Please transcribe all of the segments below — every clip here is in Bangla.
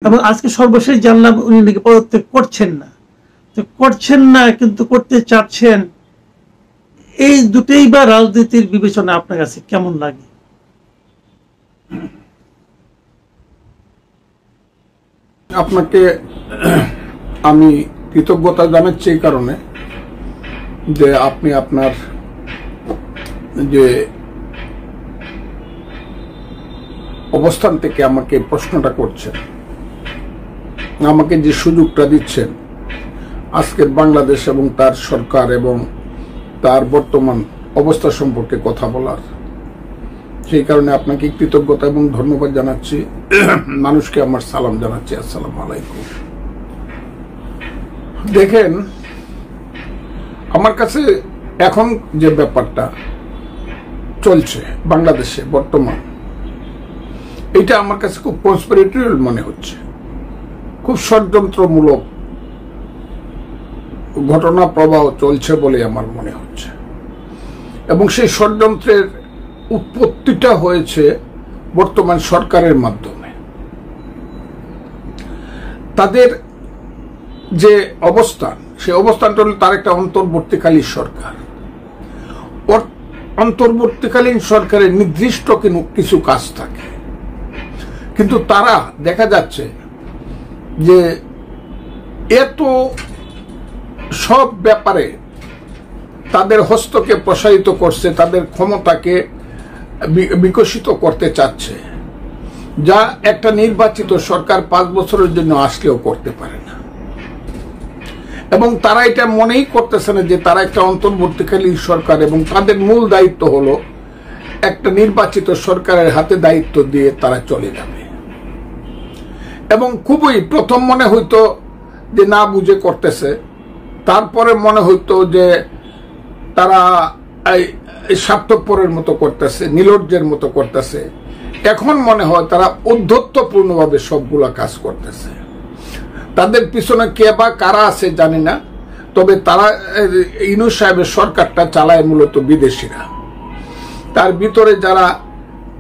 এবং আজকে সর্বশেষ জানলাম উনি নাকি পদত্যাগ করছেন না, তো করছেন না কিন্তু করতে চাচ্ছেন। এই দুটেই বা রাজনীতির বিবেচনা আপনার কাছে কেমন লাগে? আপনাকে আমি কৃতজ্ঞতা জানাচ্ছি এই কারণে যে আপনি আপনার যে অবস্থান থেকে আমাকে প্রশ্নটা করছেন, আমাকে যে সুযোগটা দিচ্ছেন আজকের বাংলাদেশ এবং তার সরকার এবং তার বর্তমান অবস্থা সম্পর্কে কথা বলার, সেই কারণে আপনাকে কৃতজ্ঞতা এবং ধন্যবাদ জানাচ্ছি। মানুষকে আমার সালাম জানাচ্ছি, আসসালামু আলাইকুম। দেখেন, আমার কাছে এখন যে ব্যাপারটা চলছে বাংলাদেশে বর্তমান, এটা আমার কাছে খুব কনস্পিরেটরিয়াল মনে হচ্ছে, খুব ষড়যন্ত্রমূলক ঘটনা প্রবাহ চলছে বলে আমার মনে হচ্ছে। এবং সেই ষড়যন্ত্রের উৎপত্তিটা হয়েছে বর্তমান সরকারের মাধ্যমে। তাদের যে অবস্থান, সেই অবস্থানটা হল তার একটা অন্তর্বর্তীকালীন সরকার। অন্তর্বর্তীকালীন সরকারের নির্দিষ্ট কিছু কাজ থাকে, কিন্তু তারা দেখা যাচ্ছে যে এত সব ব্যাপারে তাদের হস্তকে প্রসারিত করছে, তাদের ক্ষমতাকে বিকশিত করতে চাচ্ছে, যা একটা নির্বাচিত সরকার 5 বছরের জন্য আসলেও করতে পারে না। এবং তারা এটা মনেই করতেছে না যে তারা একটা অন্তর্বর্তীকালীন সরকার এবং তাদের মূল দায়িত্ব হলো একটা নির্বাচিত সরকারের হাতে দায়িত্ব দিয়ে তারা চলে যাবে। এবং খুবই প্রথম মনে হইতো যে না বুঝে করতেছে, তারপরে মনে হইতো যে তারা স্বার্থপরের মতো করতেছে, নির্লজ্জের মতো করতেছে। এখন মনে হয় তারা ঔদ্ধত্যপূর্ণভাবে সবগুলা কাজ করতেছে। তাদের পিছনে কে বা কারা আছে জানি না, তবে তারা ইউনূস সাহেবের সরকারটা চালায় মূলত বিদেশিরা। তার ভিতরে যারা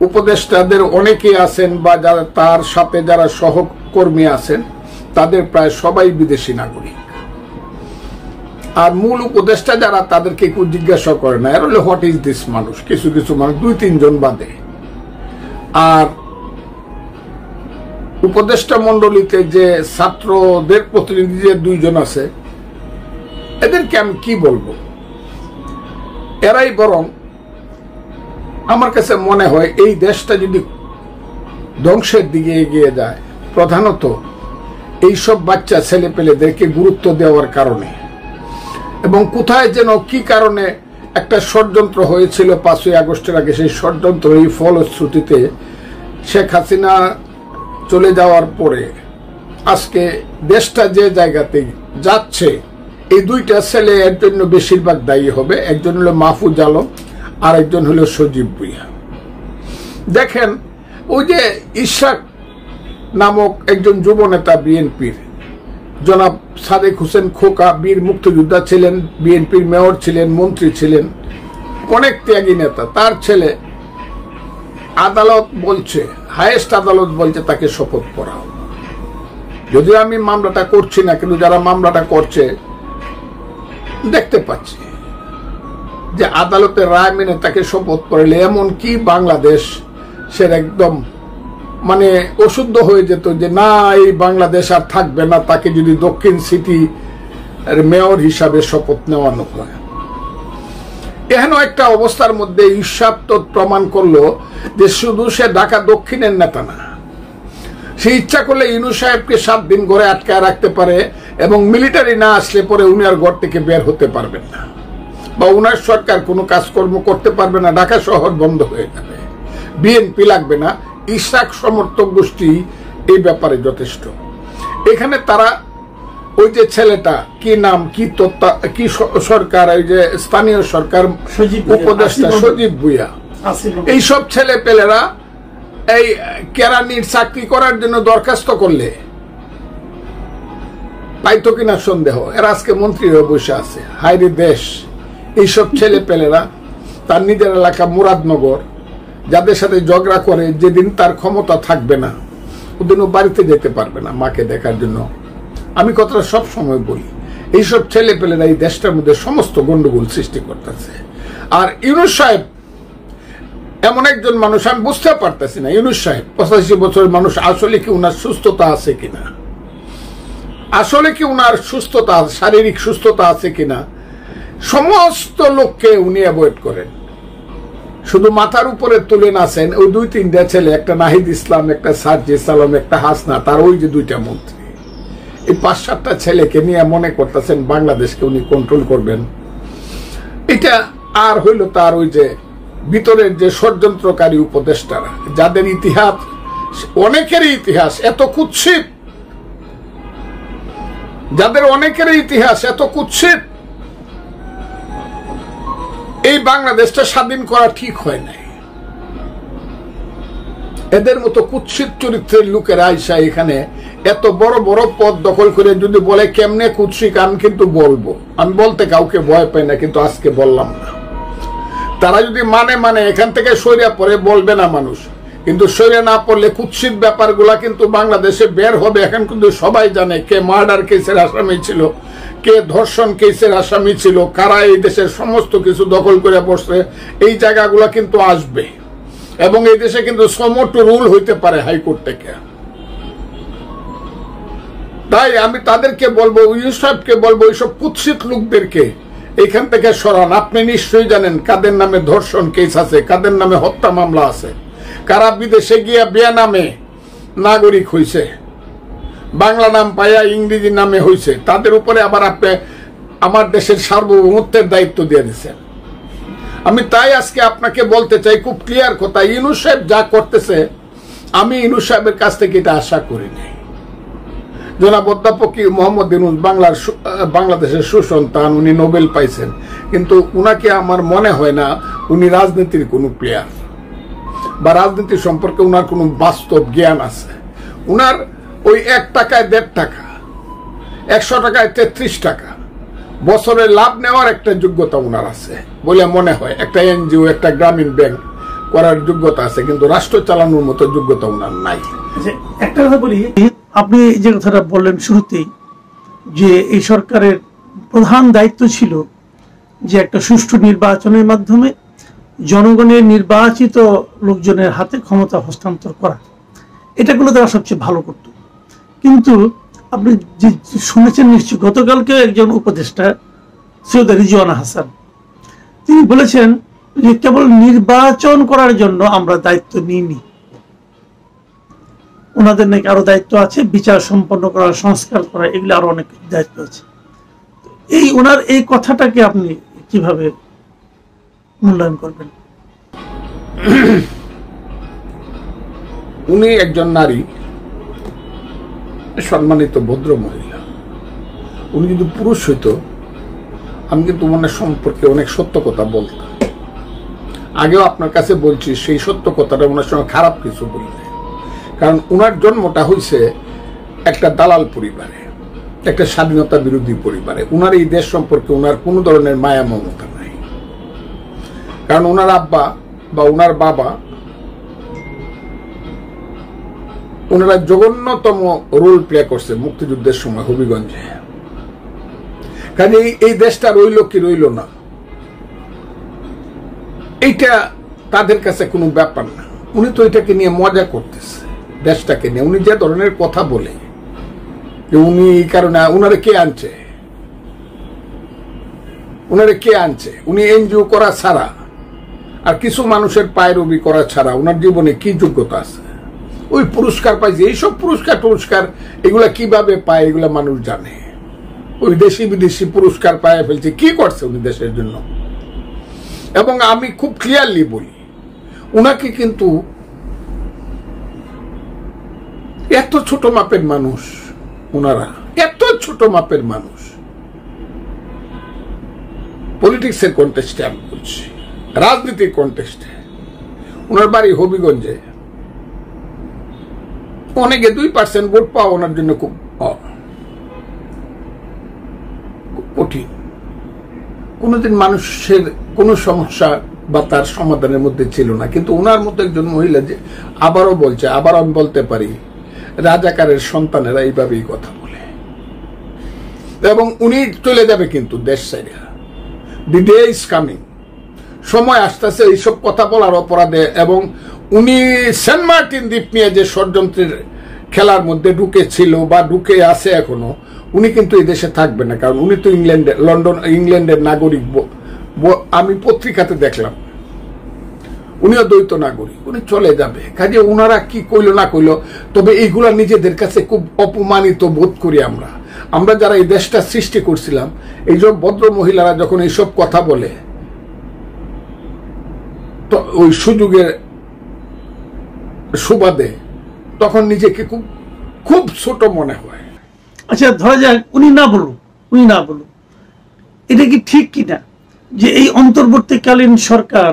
উপদেষ্টাদের অনেকেই আছেন বা যারা তার সাথে যারা সহকর্মী আছেন, তাদের প্রায় সবাই বিদেশি নাগরিক। আর মূল উপদেষ্টা যারা, তাদেরকে কেউ জিজ্ঞাসা করে না, এর হলে হোয়াট ইজ দিস মানুষ, কিছু কিছু মানুষ 2-3 জন বাদে। আর উপদেষ্টা মন্ডলীতে যে ছাত্রদের প্রতিনিধি যে 2 জন আছে, এদেরকে আমি কি বলবো, এরাই বরং আমার কাছে মনে হয় এই দেশটা যদি ধ্বংসের দিকে এগিয়ে যায়, প্রধানত এইসব বাচ্চা ছেলে পেলেদেরকে গুরুত্ব দেওয়ার কারণে। এবং কোথায় যেন কি কারণে একটা ষড়যন্ত্র হয়েছিল 5ই আগস্টের আগে, সেই ষড়যন্ত্র এই ফলশ্রুতিতে শেখ হাসিনা চলে যাওয়ার পরে আজকে দেশটা যে জায়গাতে যাচ্ছে, এই 2টা ছেলে এর জন্য বেশিরভাগ দায়ী হবে। একজন হলো মাহফুজ আলম, আর একজন হলো সজীব ভুঁইয়া। দেখেন, ওই যে ইশাক নামক একজন যুব নেতা বিএনপির, জনাব সাদেক হোসেন খোকা, বীর মুক্তিযোদ্ধা ছিলেন, বিএনপির মেয়র ছিলেন, মন্ত্রী ছিলেন, অনেক ত্যাগী নেতা। তার ছেলে আদালত বলছে, হাইয়েস্ট আদালত বলছে তাকে শপথ পড়াও। যদিও আমি মামলাটা করছি না, কিন্তু যারা মামলাটা করছে দেখতে পাচ্ছি যে আদালতের রায় মেনে তাকে শপথ পড়ালে এমন কি বাংলাদেশ সে একদম মানে অশুদ্ধ হয়ে যেত যে না, এই বাংলাদেশ আর থাকবে না, তাকে যদি দক্ষিণ সিটি মেয়র হিসাবে শপথ নেওয়ানো হয়। এহেন একটা অবস্থার মধ্যে ইরশাদ তো প্রমাণ করলো যে শুধু সে ঢাকা দক্ষিণের নেতা না, সে ইচ্ছা করলে ইউনূস সাহেবকে 7 দিন ঘরে আটকায় রাখতে পারে এবং মিলিটারি না আসলে পরে উনি আর ঘর থেকে বের হতে পারবেন না, বা উনার সরকার কোনো কাজকর্ম করতে পারবে না, ঢাকা শহর বন্ধ হয়ে যাবে, বিএনপি লাগবে না। ইশাক সমর্থক গোষ্ঠী এই ব্যাপারে যথেষ্ট। এখানে তারা ওই যে ছেলেটা কি নাম, কি সরকার, ওই যে স্থানীয় সরকার উপদেষ্টা সজীব ভুঁইয়া, এইসব ছেলে পেলেরা এই কেরানির চাকরি করার জন্য দরখাস্ত করলে পাইতো কিনা সন্দেহ। এরা আজকে মন্ত্রী হয়ে বসে আছে। হায়রে দেশ! এইসব ছেলে পেলেরা তার নিজের এলাকা মুরাদনগর, যাদের সাথে ঝগড়া করে, যেদিন তার ক্ষমতা থাকবে না ওদিনও বাড়িতে যেতে পারবে না মাকে দেখার জন্য। আমি কথাটা সব সময় বলি, এইসব ছেলে পেলেরা এই দেশটার মধ্যে সমস্ত গন্ডগোল সৃষ্টি করতেছে। আর ইউনূস সাহেব এমন একজন মানুষ, আমি বুঝতে পারতেছি না ইউনূস সাহেব 85 বছরের মানুষ, আসলে কি উনার সুস্থতা আছে কিনা, আসলে কি উনার সুস্থতা, শারীরিক সুস্থতা আছে কিনা। সমস্ত লোককে উনি অ্যাভয়েড করেন, শুধু মাথার উপরে তুলে নাচেন ওই 2-3টা ছেলে, একটা নাহিদ ইসলাম, একটা সার্জিস আলম, একটা হাসনা, তার ওই যে 2টা মন্ত্রী, এই 5-7টা ছেলেকে নিয়ে মনে করতেছেন বাংলাদেশকে উনি কন্ট্রোল করবেন। এটা আর হইল তার ওই যে ভিতরের যে ষড়যন্ত্রকারী উপদেষ্টারা, যাদের ইতিহাস, অনেকেরই ইতিহাস এত কুৎসিত, যাদের অনেকের ইতিহাস এত কুৎসিত, এই বাংলাদেশটা স্বাধীন করা ঠিক হয় নাই। এদের মতো কুৎসিত চরিত্রের লোকেরা আইসা এখানে এত বড় বড় পদ দখল করে যদি বলে কেমনে কুৎসিত, আমি কিন্তু বলবো, আমি বলতে কাউকে ভয় পাই না, কিন্তু আজকে বললাম না। তারা যদি মানে এখান থেকে সরিয়া পড়ে বলবে না মানুষ, কিন্তু সরিয়া না পড়লে কুৎসিত ব্যাপারগুলা কিন্তু বাংলাদেশে বের হবে। এখন কিন্তু সবাই জানে কে মার্ডার কেসের আসামি ছিল, কে ধর্ষণ কেসের আসামি ছিল, কারা এই দেশের সমস্ত কিছু দখল করে বসছে, এই জায়গাগুলা কিন্তু আসবে। এবং এই দেশে কিন্তু সমস্ত রুল হইতে পারে হাইকোর্ট থেকে। তাই আমি তাদেরকে বলবো, ইউনূস সাহেবকে বলবো, এইসব কুৎসিত লোকদেরকে এখান থেকে সরান। আপনি নিশ্চয়ই জানেন কাদের নামে ধর্ষণ কেস আছে, কাদের নামে হত্যা মামলা আছে, কারা বিদেশে গিয়া বিয়া নামে নাগরিক হইছে, বাংলা নাম পাইয়া ইংরেজি নামে হইছে, তাদের উপরে আবার আপনি আমার দেশের সার্বভৌমত্বের দায়িত্ব দিয়ে দিচ্ছেন। আমি তাই আজকে আপনাকে বলতে চাই খুব ক্লিয়ার কথা, ইউনূস সাহেব যা করতেছে আমি ইউনূস সাহেবের কাছ থেকে এটা আশা করি নাই। জনাব অধ্যাপক মোহাম্মদ ইউনূস বাংলাদেশের সুসন্তান, উনি নোবেল পাইছেন, কিন্তু উনাকে আমার মনে হয় না উনি রাজনীতির কোনো প্লেয়ার বা রাজনীতি সম্পর্কে উনার কোনো বাস্তব জ্ঞান আছে। উনার ওই 1 টাকায় 1.5 টাকা, 100 টাকায় 33 টাকা বছরে লাভ নেওয়ার একটা যোগ্যতা উনার আছে বলে মনে হয়। একটা এনজিও, একটা গ্রামীণ ব্যাংক করার যোগ্যতা আছে, কিন্তু রাষ্ট্র চালানোর মতো যোগ্যতা উনার নাই। একটা কথা বলি, আপনি যে কথাটা বললেন শুরুতেই, যে এই সরকারের প্রধান দায়িত্ব ছিল যে একটা সুষ্ঠু নির্বাচনের মাধ্যমে জনগণের নির্বাচিত লোকজনের হাতে ক্ষমতা হস্তান্তর করা, এটাগুলো তারা সবচেয়ে ভালো করত। কিন্তু আপনি যে শুনেছেন নিশ্চয়ই, গতকালকে একজন উপদেষ্টা সৈয়দ রিজওয়ানা হাসান তিনি বলেছেন যে কেবল নির্বাচন করার জন্য আমরা দায়িত্ব নিইনি, ওনাদের নাকি আরো দায়িত্ব আছে, বিচার সম্পন্ন করা, সংস্কার করা, এগুলো আরো অনেক দায়িত্ব আছে। এই ওনার এই কথাটাকে আপনি কিভাবে মূল্যায়ন করবেন? উনি একজন নারী, সম্মানিত ভদ্র মহিলা। উনি যদি পুরুষ হইতো আমি কিন্তু ওনার সম্পর্কে অনেক সত্য কথা বলতাম। আগেও আপনার কাছে বলছি, সেই সত্য কথাটা ওনার সঙ্গে খারাপ কিছু বলি না, কারণ ওনার জন্মটা হয়েছে একটা দালাল পরিবারে, একটা স্বাধীনতা বিরোধী পরিবারে। ওনার এই দেশ সম্পর্কে ওনার কোনো ধরনের মায়া মমতা নাই, কারণ ওনার আব্বা বা ওনার বাবা ওনারা জঘন্যতম রোল প্লে করছে মুক্তিযুদ্ধের সময় হবিগঞ্জে। কাজে এই দেশটা রইল কি রইল না, এইটা তাদের কাছে কোনো ব্যাপার না। উনি তো এটাকে নিয়ে মজা করতেছে, দেশটাকে নিয়ে। উনি যে ধরনের কথা বলে যে উনি এই কারণে, উনারে কে আনছে, উনারে কে আনছে? উনি এনজিও করা ছাড়া আর কিছু মানুষের পায়রবি করা ছাড়া ওনার জীবনে কি যোগ্যতা আছে? ওই পুরস্কার পাইছে, এইসব পুরস্কার এগুলা কিভাবে পায় এগুলা মানুষ জানে। ওই দেশি বিদেশি পুরস্কার পায় ফেলছে, কি করছে উনি দেশের জন্য? এবং আমি খুব ক্লিয়ারলি বলি, উনাকে কিন্তু এত ছোট মাপের মানুষ, ওনারা এত ছোট মাপের মানুষ। পলিটিক্সের কন্টেস্টে আমি বলছি, রাজনীতির কন্টেস্টে। ওনার বাড়ি হবিগঞ্জে, অনেকে 2% ভোট পাওয়া ওনার জন্য খুব কঠিন। কোনোদিন মানুষের কোনো সমস্যা বা তার সমাধানের মধ্যে ছিল না। কিন্তু ওনার মতো একজন মহিলা, যে আবারও বলছে, আবার আমি বলতে পারি রাজাকারের সন্তানেরা এইভাবেই কথা বলে, এবং উনি চলে যাবে কিন্তু দেশ ছেড়ে। দি ডে ইজ কামিং, সময় আসতেছে এইসব কথা বলার অপরাধে। এবং উনি সেন্ট মার্টিন দ্বীপ নিয়ে যে ষড়যন্ত্রের খেলার মধ্যে ঢুকেছিল বা ঢুকে আছে এখনো, উনি কিন্তু এই দেশে থাকবে না, কারণ উনি তো ইংল্যান্ডের নাগরিক। আমি পত্রিকাতে দেখলাম উনিও দ্বৈত নাগরিক, উনি চলে যাবে। কাজে উনারা কি কইল না কইল, তবে এইগুলা নিজেদের কাছে খুব অপমানিত বোধ করি আমরা। আমরা যারা এই দেশটা সৃষ্টি করছিলাম, এইসব ভদ্র মহিলারা যখন এইসব কথা বলে, তো ওই সুযোগের সুবাদে তখন নিজেকে খুব খুব ছোট মনে হয়। আচ্ছা, ধরা যাক উনি না বলুন, এটা কি ঠিক কিনা যে এই অন্তর্বর্তীকালীন সরকার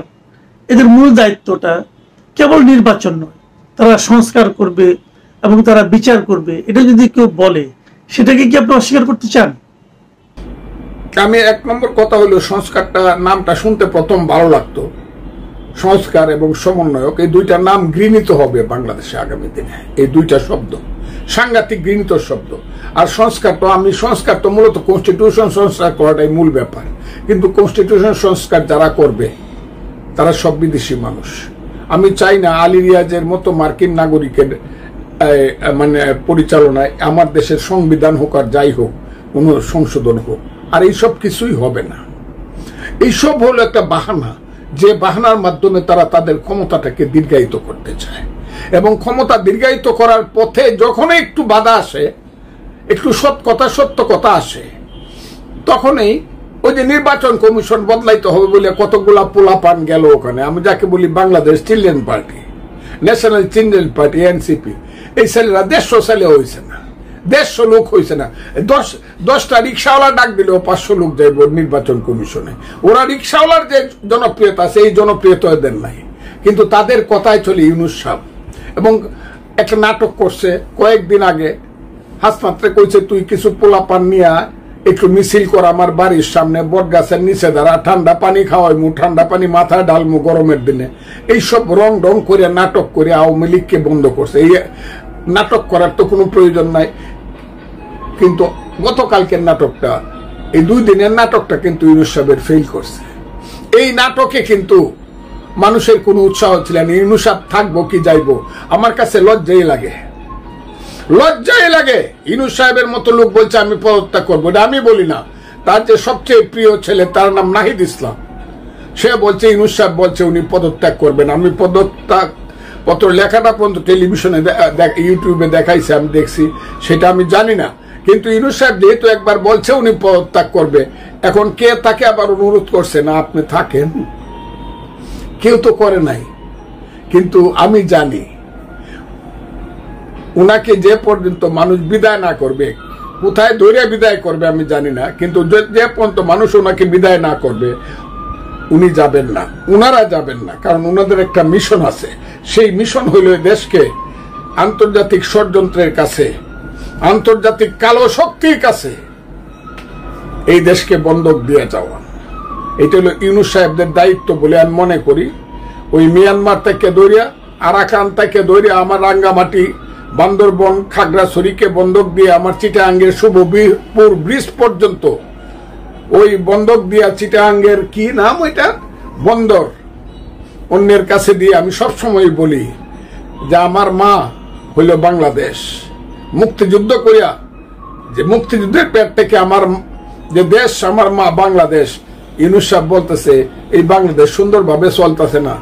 এদের মূল দায়িত্বটা কেবল নির্বাচন নয়, তারা সংস্কার করবে এবং তারা বিচার করবে, এটা যদি কেউ বলে সেটাকে কি আপনি অস্বীকার করতে চান? আমি এক নম্বর কথা হলো, সংস্কারটা নামটা শুনতে প্রথম ভালো লাগতো। সংস্কার এবং সমন্বয়ক, এই দুইটা নাম ঘৃণিত হবে বাংলাদেশে আগামী দিনে। এই দুইটা শব্দ সাংঘাতিক ঘৃণিত শব্দ। আর সংস্কার তো মূলত কনস্টিটিউশন সংস্কার করাটাই মূল ব্যাপার, কিন্তু কনস্টিটিউশন সংস্কার যারা করবে তারা সব বিদেশি মানুষ। আমি চাই না আলী রিয়াজের মতো মার্কিন নাগরিকের মানে পরিচালনায় আমার দেশের সংবিধান হোক আর যাই হোক কোন সংশোধন হোক, আর এইসব কিছুই হবে না। এইসব হলো একটা বাহানা, যে বাহানার মাধ্যমে তারা তাদের ক্ষমতাটাকে দীর্ঘায়িত করতে চায়। এবং ক্ষমতা দীর্ঘায়িত করার পথে যখন একটু বাধা আসে, একটু সত্য কথা আসে, তখনই ওই যে নির্বাচন কমিশন বদলাইতে হবে বলে কতগুলা পোলাপান গেল ওখানে। আমি যাকে বলি Bangladesh children party, national children party, NCP, এই ছেলেরা 150 ছেলে হয়েছে না, 150 লোক হয়েছে না। 10টা রিক্সাওয়ালা ডাক দিলেও 500 লোক যাইব নির্বাচন কমিশনে। ওরা রিক্সাওয়ালার যে জনপ্রিয়তা আছে, এই জনপ্রিয়তা এদের নাই, কিন্তু তাদের কথায় চলে ইউনূস সাহেব। এবং একটা নাটক করছে কয়েকদিন আগে, হাসপাতালে কইছে তুই কিছু পোলাপান নিয়ে একটু মিছিল কর আমার বাড়ির সামনে, বট গাছের নিচে দাঁড়া, ঠান্ডা পানি খাওয়াইমু, ঠান্ডা পানি মাথায় ঢালমু গরমের দিনে। এইসব রং ঢং করে নাটক করে আওয়ামী লীগকে বন্ধ করছে। এই নাটক করার তো কোনো প্রয়োজন নাই, কিন্তু গতকালকের নাটকটা, এই 2 দিনের নাটকটা কিন্তু ইউনূস সাহেবের ফেল করছে। এই নাটকে কিন্তু মানুষের কোনো উৎসাহ ছিল না। ইউনূস সাহেব থাকবো কি যাইবো, আমার কাছে লজ্জাই লাগে। ইউনূস সাহেবের মতো লোক বলছে আমি পদত্যাগ করবো, এটা আমি বলি না। তার যে সবচেয়ে প্রিয় ছেলে, তার নাম নাহিদ ইসলাম, সে বলছে ইউনূস সাহেব বলছে উনি পদত্যাগ করবেন। আমি পদত্যাগ পত্র লেখাটা পর্যন্ত টেলিভিশনে ইউটিউবে দেখাইছে, আমি দেখছি, সেটা আমি জানি না। কিন্তু ইউনূস সাহেব যেহেতু একবার বলছে উনি পদত্যাগ করবে, এখন কে তাকে আবার অনুরোধ করছে না আপনি থাকেন? কেউ তো করে নাই। কিন্তু আমি জানি উনাকে যে পর্যন্ত মানুষ বিদায় না করবে, কোথায় ধরে বিদায় করবে আমি জানি না, কিন্তু যে পর্যন্ত মানুষ ওনাকে বিদায় না করবে উনি যাবেন না, উনারা যাবেন না। কারণ ওনাদের একটা মিশন আছে, সেই মিশন হইল দেশকে আন্তর্জাতিক ষড়যন্ত্রের কাছে, আন্তর্জাতিক কালো শক্তির কাছে এই দেশকে বন্ধক দিয়ে যাওয়া। এটা হলো ইউনূস সাহেবদের দায়িত্ব বলে আমি মনে করি। ওই মিয়ানমার থেকে দৌড়িয়া, আরাকান থেকে দৌড়িয়া আমার রাঙ্গামাটি, বান্দরবন, খাগড়াছড়িকে বন্ধক দিয়ে আমার চিটাগাঙ্গের শুভপুর ব্রিজ পর্যন্ত, ওই বন্ধক দিয়া চিটাগাঙ্গের কি নাম ওইটা, বন্দর, অন্যের কাছে দিয়ে আমি সবসময় বলি যে আমার মা হইল বাংলাদেশ। মুক্তিযুদ্ধ করিয়া, যে মুক্তিযুদ্ধের পেট থেকে আমার যে দেশ, আমার মা বাংলাদেশ। ইউনূস সাহেব বলতেছে এই বাংলাদেশ সুন্দরভাবে চলতেছে না,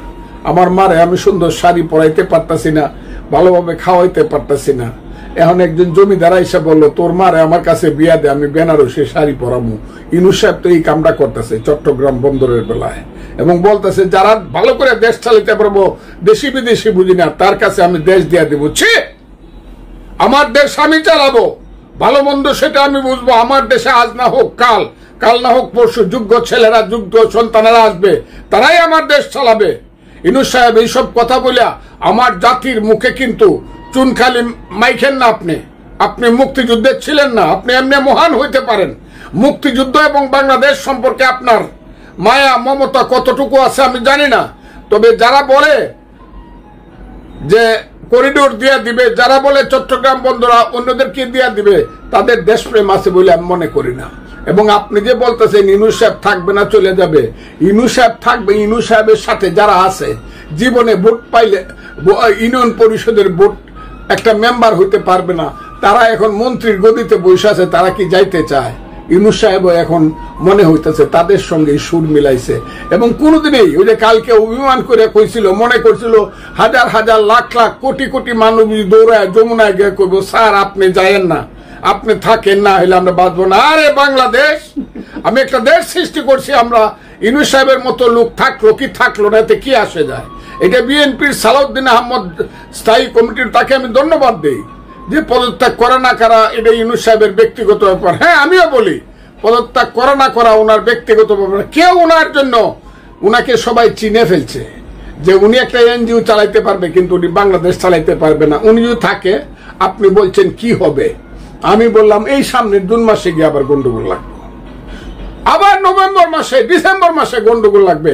আমার মারে আমি সুন্দর শাড়ি পরাইতে পারতাছি না, ভালোভাবে খাওয়াইতে পারতাছি না। এখন একজন জমিদার এসে বললো তোর মারে আমার কাছে বিয়া দে, আমি বেনারসে শাড়ি পরামু। ইউনূস সাহেব তো এই কামটা করতেছে চট্টগ্রাম বন্দরের বেলায়, এবং বলতেছে যারা ভালো করে দেশ চালাইতে পারবো, দেশি বিদেশি বুঝি না, তার কাছে আমি দেশ দিয়া দেবো। আমার দেশ আমি চালাবো, ভালো মন্দ সেটা আমি বুঝবো। আমার দেশে আজ না হোক কাল, কাল না হোক পরশু যোগ্য ছেলেরা, যোগ্য সন্তানেরা আসবে, তারাই আমার দেশ চালাবে। ইউনূস সাহেব এইসব কথা বলিয়া আমার জাতির মুখে কিন্তু চুনখালি মাইখেন না। আপনি মুক্তিযুদ্ধে ছিলেন না, আপনি এমনি মহান হইতে পারেন। মুক্তিযুদ্ধ এবং বাংলাদেশ সম্পর্কে আপনার মায়া মমতা কতটুকু আছে আমি জানি না, তবে যারা বলে যে করিডোর দিয়ে দিবে, যারা বলে চট্টগ্রাম বন্দর অন্যদেরকে দিয়ে দিবে, তাদের দেশপ্রেম আছে বলে আমি মনে করি না। এবং আপনি যে বলতেছেন ইউনূস সাহেব থাকবে না চলে যাবে, ইউনূস সাহেব থাকবে। ইউনূস সাহেবের সাথে যারা আছে, জীবনে ভোট পাইলে ইউনিয়ন পরিষদের ভোট একটা মেম্বার হইতে পারবে না, তারা এখন মন্ত্রীর গদিতে বসে আছে, তারা কি যাইতে চায়? ইউনূস সাহেব এখন মনে হইতেছে তাদের সঙ্গে সুর মিলাইছে। এবং কোনোদিনই ওই যে কালকে অভিমান করে কইছিল, মনে করছিল হাজার হাজার লাখ লাখ কোটি কোটি মানুষ দৌড়ায় যমুনায় গিয়ে কইব স্যার আপনি যায়েন না, আপনি থাকেন না, হইলে আমরা বাঁচবো না। আরে বাংলাদেশ, আমি একটা দেশ সৃষ্টি করছি, আমরা ইউনূস সাহেবের মতো লোক থাকলো কি থাকলো না, এতে কি আসে যায়? এটা বিএনপির সালাউদ্দিন আহমদ স্থায়ী কমিটির, তাকে আমি ধন্যবাদ দিই যে পদত্যাগ করা না করা এটা ইউনূস সাহেবের ব্যক্তিগত ব্যাপার। হ্যাঁ, আমিও বলি পদত্যাগ করা না করা ওনার ব্যক্তিগত ব্যাপার। কেউ ওনার জন্য, উনাকে সবাই চিনে ফেলছে যে উনি একটা এনজিও চালাইতে পারবে, কিন্তু উনি বাংলাদেশ চালাইতে পারবে না। উনি যদি থাকে, আপনি বলছেন কি হবে? আমি বললাম এই সামনের জুন মাসে গিয়ে আবার গন্ডগোল লাগবে, আবার নভেম্বর মাসে ডিসেম্বর মাসে গন্ডগোল লাগবে।